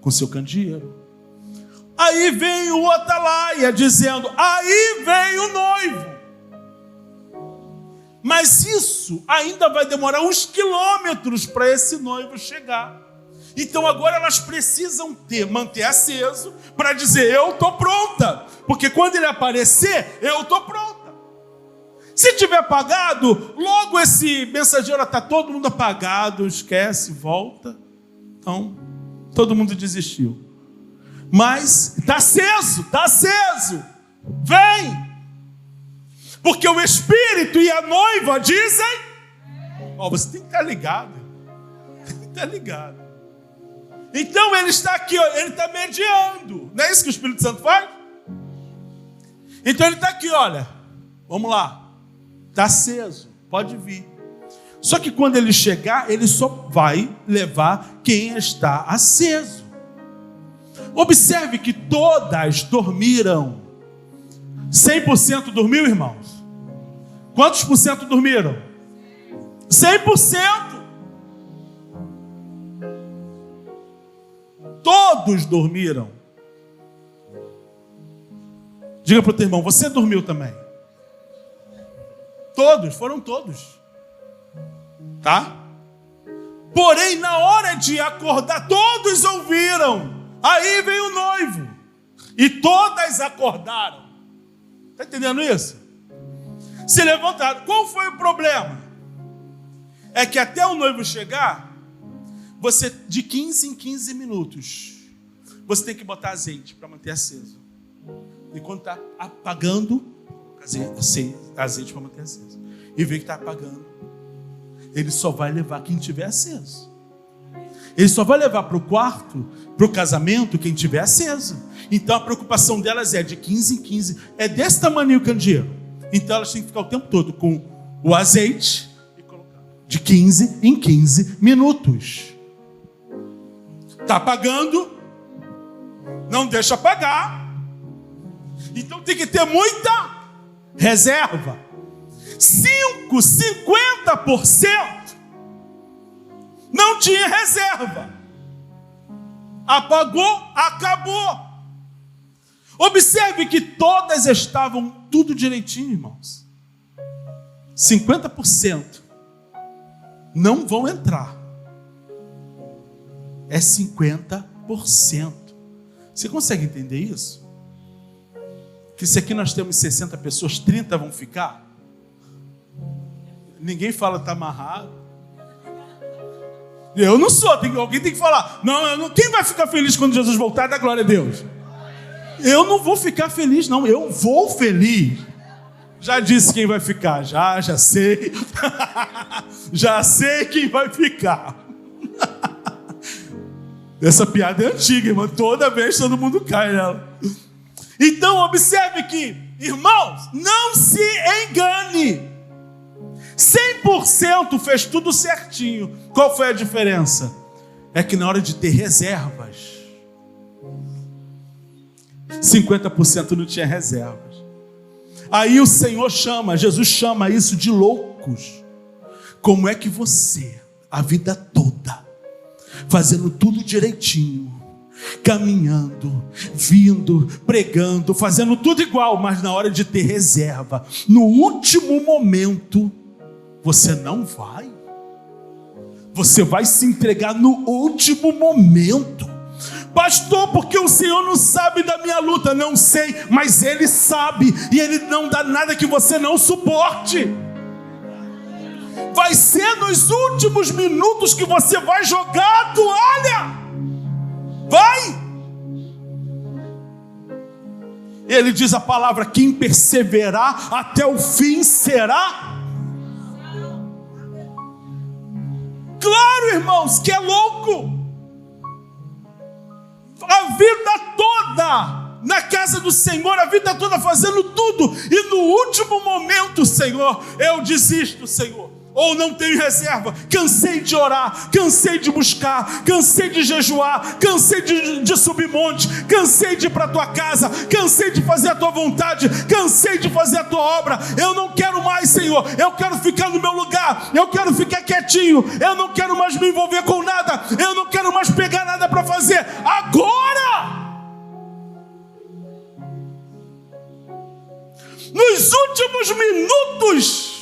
com seu candeeiro. Aí vem o atalaia dizendo, aí vem o noivo. Mas isso ainda vai demorar uns quilômetros para esse noivo chegar. Então agora elas precisam manter aceso para dizer, eu estou pronta, porque quando ele aparecer, eu estou pronta. Se tiver apagado, logo esse mensageiro está todo mundo apagado, esquece, volta. Então, Todo mundo desistiu. Mas está aceso. Vem. Porque o Espírito e a noiva dizem... você tem que estar ligado. Então ele está aqui, ele está mediando. Não é isso que o Espírito Santo faz? Então ele está aqui, olha. Vamos lá. Está aceso. Pode vir. Só que quando ele chegar, ele só vai levar quem está aceso. Observe que todas dormiram. 100% dormiu, irmãos? Quantos por cento dormiram? 100%. Todos dormiram. Diga para o teu irmão, você dormiu também? Todos, foram todos. Tá? Porém, na hora de acordar, todos ouviram. Aí veio o noivo. E todas acordaram. Está entendendo isso? Se levantaram. Qual foi o problema? É que até o noivo chegar, você, de 15 em 15 minutos, você tem que botar azeite para manter aceso. E quando está apagando, azeite para manter aceso. E vê que está apagando. Ele só vai levar quem tiver aceso. Ele só vai levar para o quarto, para o casamento, quem tiver aceso. Então a preocupação delas é de 15 em 15. É desse tamanho o candeeiro. Então elas têm que ficar o tempo todo com o azeite e colocar de 15 em 15 minutos. Está apagando, não deixa apagar. Então tem que ter muita reserva. 50% não tinha reserva. Apagou, acabou. Observe que todas estavam tudo direitinho, irmãos. 50% não vão entrar. É 50%. Você consegue entender isso? Que se aqui nós temos 60 pessoas, 30 vão ficar? Ninguém fala está amarrado. Eu não sou, alguém tem que falar. Não, quem vai ficar feliz quando Jesus voltar? Dá glória a Deus. Eu não vou ficar feliz, não. Eu vou feliz. Já disse quem vai ficar. Já sei. Já sei quem vai ficar. Essa piada é antiga, irmão. Toda vez todo mundo cai nela. Então observe que, irmãos, não se engane. 100% fez tudo certinho. Qual foi a diferença? É que na hora de ter reservas, 50% não tinha reservas. Aí o Senhor Jesus chama isso de loucos. Como é que você, a vida toda, fazendo tudo direitinho, caminhando, vindo, pregando, fazendo tudo igual, mas na hora de ter reserva, no último momento, você não vai. Você vai se entregar no último momento. Pastor, porque o Senhor não sabe da minha luta. Não sei, mas Ele sabe. E Ele não dá nada que você não suporte. Vai ser nos últimos minutos que você vai jogar a toalha. Vai. Ele diz a palavra: quem perseverar até o fim será. Claro, irmãos, que é louco. A vida toda na casa do Senhor, a vida toda fazendo tudo, e no último momento, Senhor, eu desisto, Senhor. Ou não tenho reserva, cansei de orar, cansei de buscar, cansei de jejuar, cansei de subir monte, cansei de ir para a tua casa, cansei de fazer a tua vontade, cansei de fazer a tua obra. Eu não quero mais, Senhor, eu quero ficar no meu lugar, eu quero ficar quietinho, eu não quero mais me envolver com nada, eu não quero mais pegar nada para fazer. Agora! Nos últimos minutos,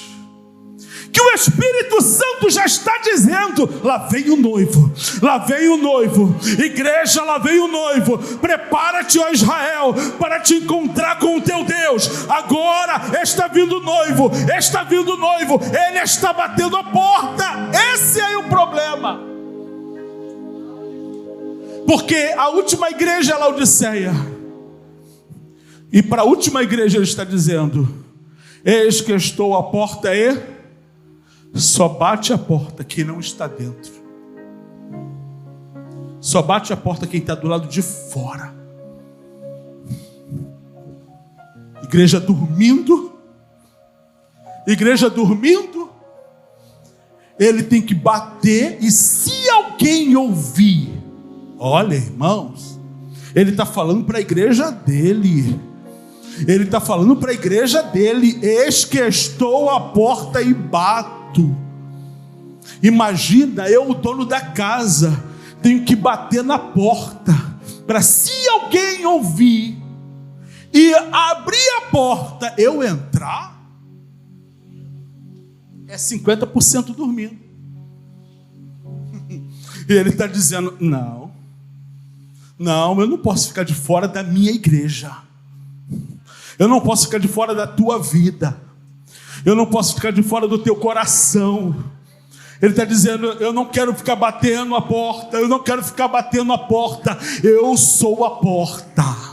que o Espírito Santo já está dizendo: lá vem o noivo, lá vem o noivo, igreja, lá vem o noivo, prepara-te, ó Israel, para te encontrar com o teu Deus. Agora está vindo o noivo, ele está batendo a porta. Esse é o problema. Porque a última igreja é Laodiceia. E para a última igreja ele está dizendo: eis que estou à porta e só bate a porta quem não está dentro. Só bate a porta quem está do lado de fora. Igreja dormindo. Igreja dormindo. Ele tem que bater, e se alguém ouvir, olha, irmãos, ele está falando para a igreja dele. Ele está falando para a igreja dele: eis que estou à porta e bato. Imagina, eu, o dono da casa, tenho que bater na porta, para se alguém ouvir e abrir a porta, eu entrar. É 50% dormindo. E ele está dizendo: não, eu não posso ficar de fora da minha igreja. Eu não posso ficar de fora da tua vida. Eu não posso ficar de fora do teu coração. Ele está dizendo: eu não quero ficar batendo a porta. Eu não quero ficar batendo a porta. Eu sou a porta.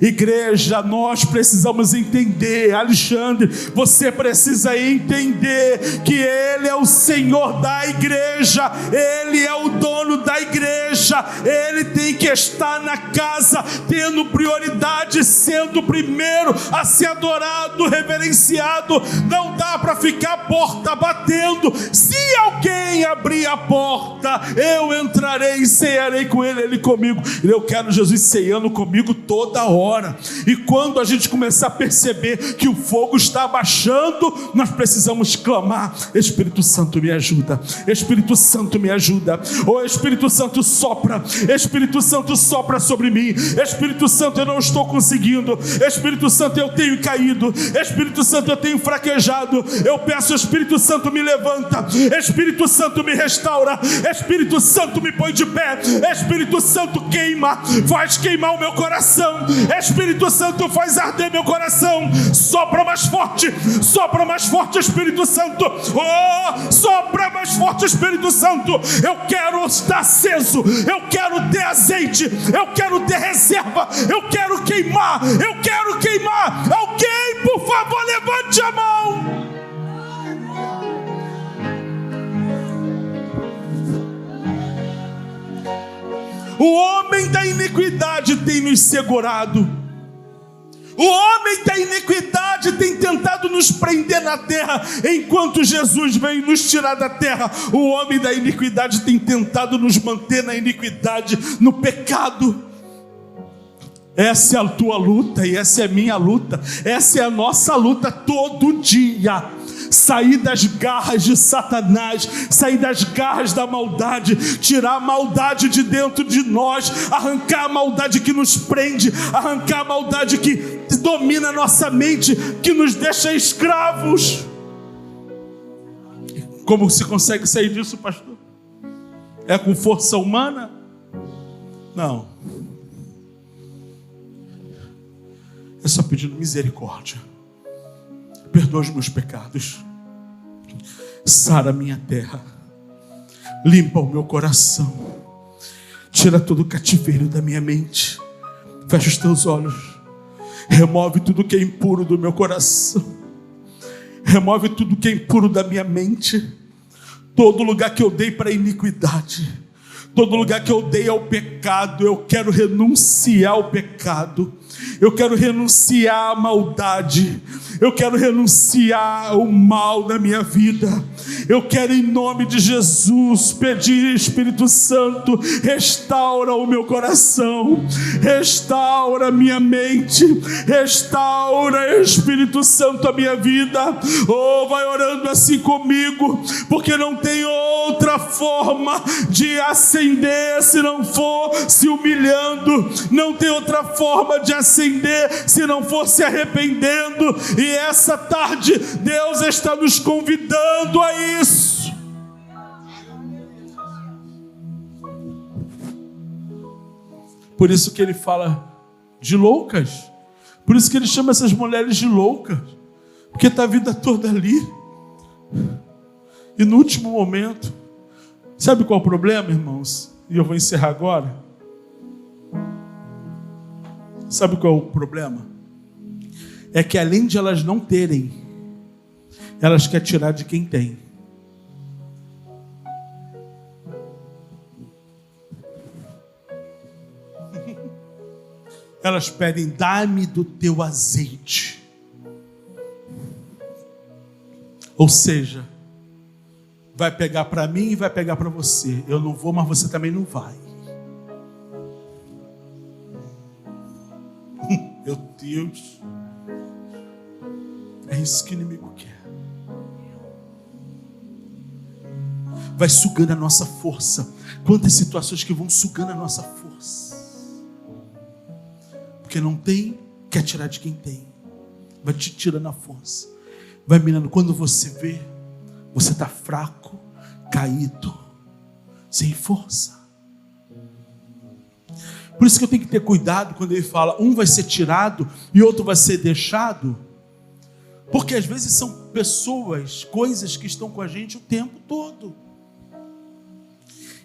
Igreja, nós precisamos entender. Alexandre, você precisa entender que Ele é o Senhor da igreja. Ele é o dono da igreja. Ele tem que estar na casa, tendo prioridade, sendo o primeiro a ser adorado, reverenciado. Não dá para ficar a porta batendo. Se alguém abrir a porta, eu entrarei e cearei com ele comigo. Eu quero Jesus ceando comigo toda hora. E quando a gente começar a perceber que o fogo está abaixando, nós precisamos clamar: Espírito Santo, me ajuda. Espírito Santo, me ajuda. Oh, Espírito Santo, sopra. Espírito Santo, sopra sobre mim. Espírito Santo, eu não estou conseguindo. Espírito Santo, eu tenho caído. Espírito Santo, eu tenho fraquejado. Eu peço: Espírito Santo, me levanta. Espírito Santo, me restaura. Espírito Santo, me põe de pé. Espírito Santo, queima. Faz queimar o meu coração. Espírito Santo, faz arder meu coração. Sopra mais forte. Sopra mais forte, Espírito Santo. Oh, sopra mais forte, Espírito Santo. Eu quero estar aceso. Eu quero ter azeite. Eu quero ter reserva. Eu quero queimar. Eu quero queimar. Alguém, por favor, levante a mão. O homem da iniquidade tem nos segurado. O homem da iniquidade tem tentado nos prender na terra, enquanto Jesus veio nos tirar da terra. O homem da iniquidade tem tentado nos manter na iniquidade, no pecado. Essa é a tua luta e essa é a minha luta. Essa é a nossa luta todo dia. Sair das garras de Satanás, sair das garras da maldade, tirar a maldade de dentro de nós, arrancar a maldade que nos prende, arrancar a maldade que domina a nossa mente, que nos deixa escravos. Como se consegue sair disso, pastor? É com força humana? Não. É só pedindo misericórdia. Perdoa os meus pecados. Sara a minha terra. Limpa o meu coração. Tira todo o cativeiro da minha mente. Fecha os teus olhos. Remove tudo que é impuro do meu coração. Remove tudo que é impuro da minha mente. Todo lugar que eu dei para a iniquidade, todo lugar que eu dei ao pecado, eu quero renunciar ao pecado. Eu quero renunciar à maldade. Eu quero renunciar ao mal na minha vida. Eu quero, em nome de Jesus, pedir: Espírito Santo, restaura o meu coração, restaura a minha mente, restaura, Espírito Santo, a minha vida. Oh, vai orando assim comigo, porque não tem outra forma de ascender se não for se humilhando. Não tem outra forma de ascender se não for se arrependendo. E essa tarde Deus está nos convidando a isso. Por isso que ele fala de loucas. Por isso que ele chama essas mulheres de loucas, porque está a vida toda ali. E no último momento, sabe qual é o problema, irmãos? E eu vou encerrar agora. Sabe qual é o problema? É que além de elas não terem, elas querem tirar de quem tem. Elas pedem, dá-me do teu azeite. Ou seja, vai pegar para mim e vai pegar para você. Eu não vou, mas você também não vai. Meu Deus. É isso que o inimigo quer. Vai sugando a nossa força. Quantas situações que vão sugando a nossa força. Porque não tem, quer tirar de quem tem. Vai te tirando a força. Vai mirando. Quando você vê, você está fraco, caído, sem força. Por isso que eu tenho que ter cuidado quando ele fala, um vai ser tirado e outro vai ser deixado. Porque às vezes são pessoas, coisas que estão com a gente o tempo todo.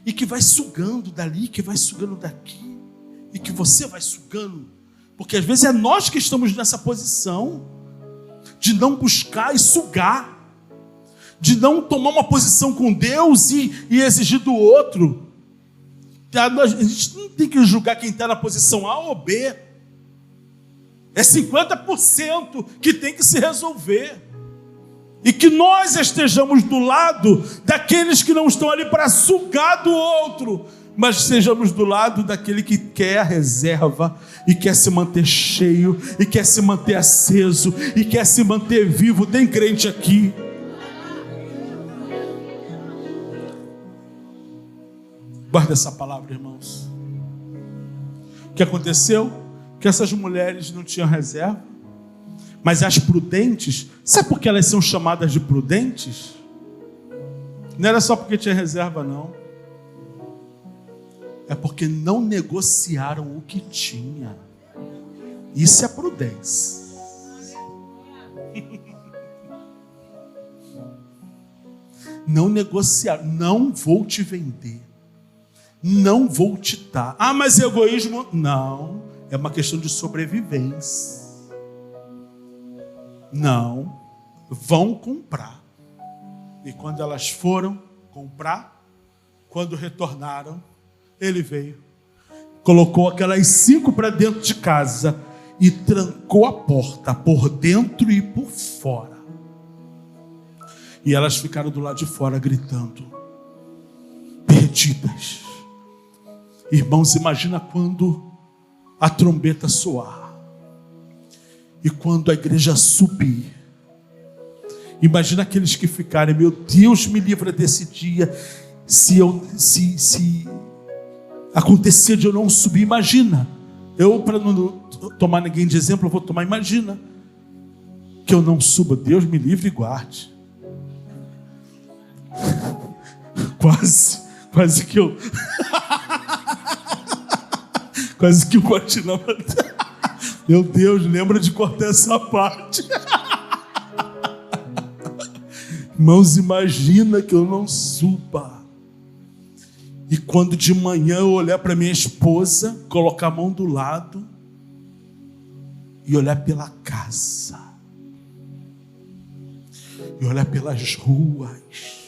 E que vai sugando dali, que vai sugando daqui. E que você vai sugando. Porque às vezes é nós que estamos nessa posição de não buscar e sugar. De não tomar uma posição com Deus e exigir do outro. A gente não tem que julgar quem está na posição A ou B. É 50% que tem que se resolver. E que nós estejamos do lado daqueles que não estão ali para sugar do outro, mas estejamos do lado daquele que quer a reserva e quer se manter cheio, e quer se manter aceso, e quer se manter vivo. Tem crente aqui. Guarda essa palavra, irmãos. O que aconteceu? Que essas mulheres não tinham reserva, mas as prudentes, sabe por que elas são chamadas de prudentes? Não era só porque tinha reserva, não. É porque não negociaram o que tinha. Isso é prudência. Não negociaram. Não vou te vender. Não vou te dar. Ah, mas egoísmo? Não. É uma questão de sobrevivência. Não. Vão comprar. E quando elas foram comprar, quando retornaram, ele veio, colocou aquelas 5 para dentro de casa e trancou a porta por dentro e por fora. E elas ficaram do lado de fora gritando, perdidas. Irmãos, imagina quando a trombeta soar e quando a igreja subir. Imagina aqueles que ficarem, meu Deus, me livra desse dia. Se acontecer de eu não subir, imagina. Eu, para não tomar ninguém de exemplo, eu vou tomar, imagina que eu não suba. Deus me livre e guarde. Quase que eu continuava. Meu Deus, lembra de cortar essa parte. Irmãos, imagina que eu não suba. E quando de manhã eu olhar para minha esposa, colocar a mão do lado e olhar pela casa, e olhar pelas ruas.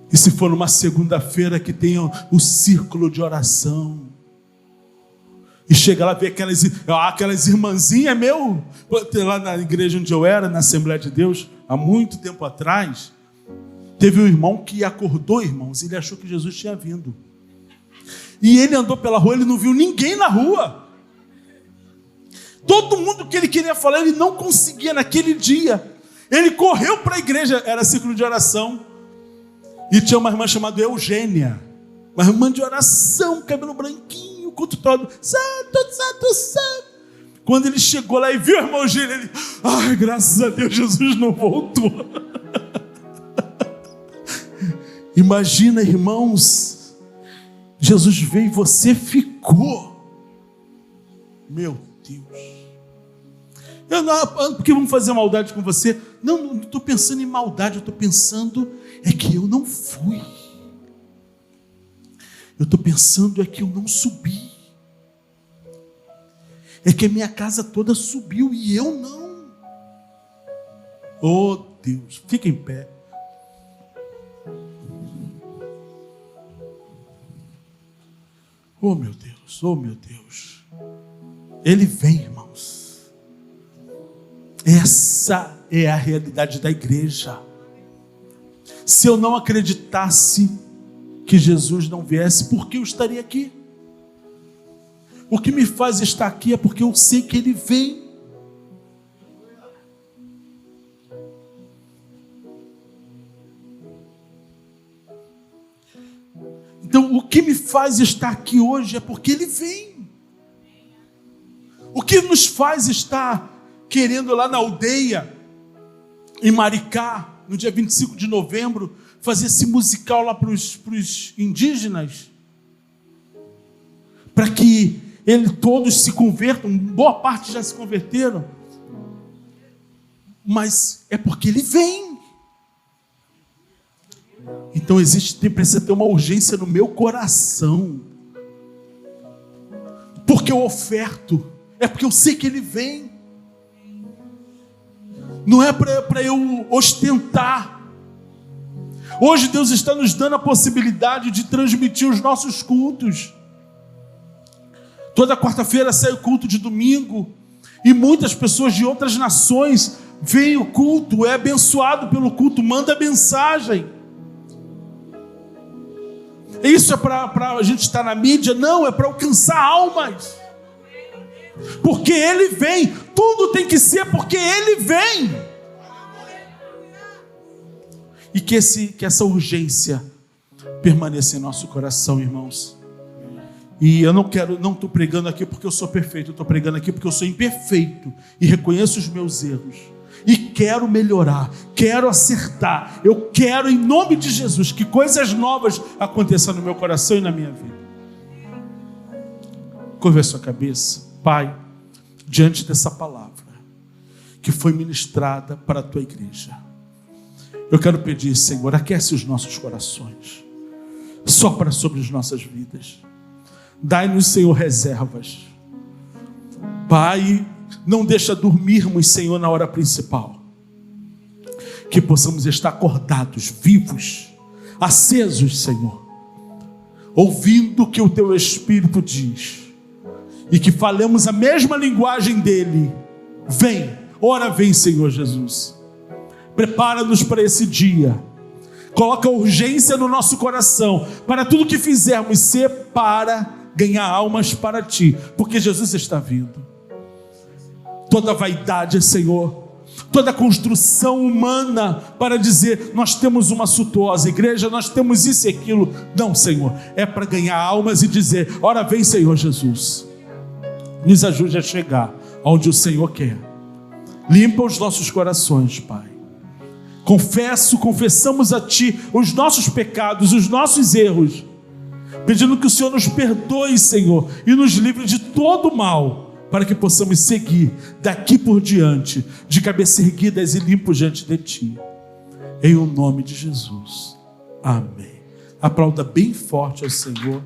E se for numa segunda-feira que tenha o círculo de oração, e chega lá e ver aquelas irmãzinhas, lá na igreja onde eu era, na Assembleia de Deus, há muito tempo atrás, teve um irmão que acordou, irmãos, ele achou que Jesus tinha vindo. E ele andou pela rua, ele não viu ninguém na rua. Todo mundo que ele queria falar, ele não conseguia naquele dia. Ele correu para a igreja, era ciclo de oração. E tinha uma irmã chamada Eugênia, uma irmã de oração, cabelo branquinho, culto todo, santo, santo, santo. Quando ele chegou lá e viu a irmã Eugênia, ele, ai, graças a Deus, Jesus não voltou. Imagina, irmãos, Jesus veio e você ficou. Meu Deus. Eu não, porque vamos fazer maldade com você? Não estou pensando em maldade, eu estou pensando é que eu não fui. Eu estou pensando é que eu não subi. é que a minha casa toda subiu e eu não. Oh Deus, fica em pé. Oh meu Deus, oh meu Deus. Ele vem, irmãos. Essa é a realidade da igreja. Se eu não acreditasse que Jesus não viesse, por que eu estaria aqui? O que me faz estar aqui é porque eu sei que Ele vem. Então, o que me faz estar aqui hoje é porque Ele vem. O que nos faz estar querendo lá na aldeia, em Maricá, no dia 25 de novembro, fazer esse musical lá para os indígenas, para que todos se convertam, boa parte já se converteram, mas é porque Ele vem. Então precisa ter uma urgência no meu coração, porque eu oferto, é porque eu sei que Ele vem. Não é para eu ostentar. Hoje Deus está nos dando a possibilidade de transmitir os nossos cultos. Toda quarta-feira sai o culto de domingo, e muitas pessoas de outras nações veem o culto, é abençoado pelo culto, manda mensagem. Isso é para a gente estar na mídia? Não, é para alcançar almas. Porque Ele vem, tudo tem que ser porque Ele vem. E que essa urgência permaneça em nosso coração, irmãos. E eu não estou pregando aqui porque eu sou perfeito, eu estou pregando aqui porque eu sou imperfeito e reconheço os meus erros. E quero melhorar, quero acertar. Eu quero, em nome de Jesus, que coisas novas aconteçam no meu coração e na minha vida. Curva a sua cabeça. Pai, diante dessa palavra que foi ministrada para a Tua igreja, eu quero pedir, Senhor, aquece os nossos corações, sopra sobre as nossas vidas, dai-nos, Senhor, reservas. Pai, não deixa dormirmos, Senhor, na hora principal, que possamos estar acordados, vivos, acesos, Senhor, ouvindo o que o Teu Espírito diz, e que falemos a mesma linguagem dele. Vem, ora vem, Senhor Jesus. Prepara-nos para esse dia. Coloca urgência no nosso coração, para tudo que fizermos ser para ganhar almas para Ti, porque Jesus está vindo. Toda vaidade, Senhor, toda construção humana para dizer, nós temos uma suntuosa igreja, nós temos isso e aquilo. Não, Senhor, é para ganhar almas e dizer, ora vem, Senhor Jesus. Nos ajude a chegar onde o Senhor quer. Limpa os nossos corações, Pai. Confessamos a Ti os nossos pecados, os nossos erros, pedindo que o Senhor nos perdoe, Senhor, e nos livre de todo mal, para que possamos seguir daqui por diante, de cabeça erguidas e limpos diante de Ti. Em o nome de Jesus. Amém. Aplauda bem forte ao Senhor.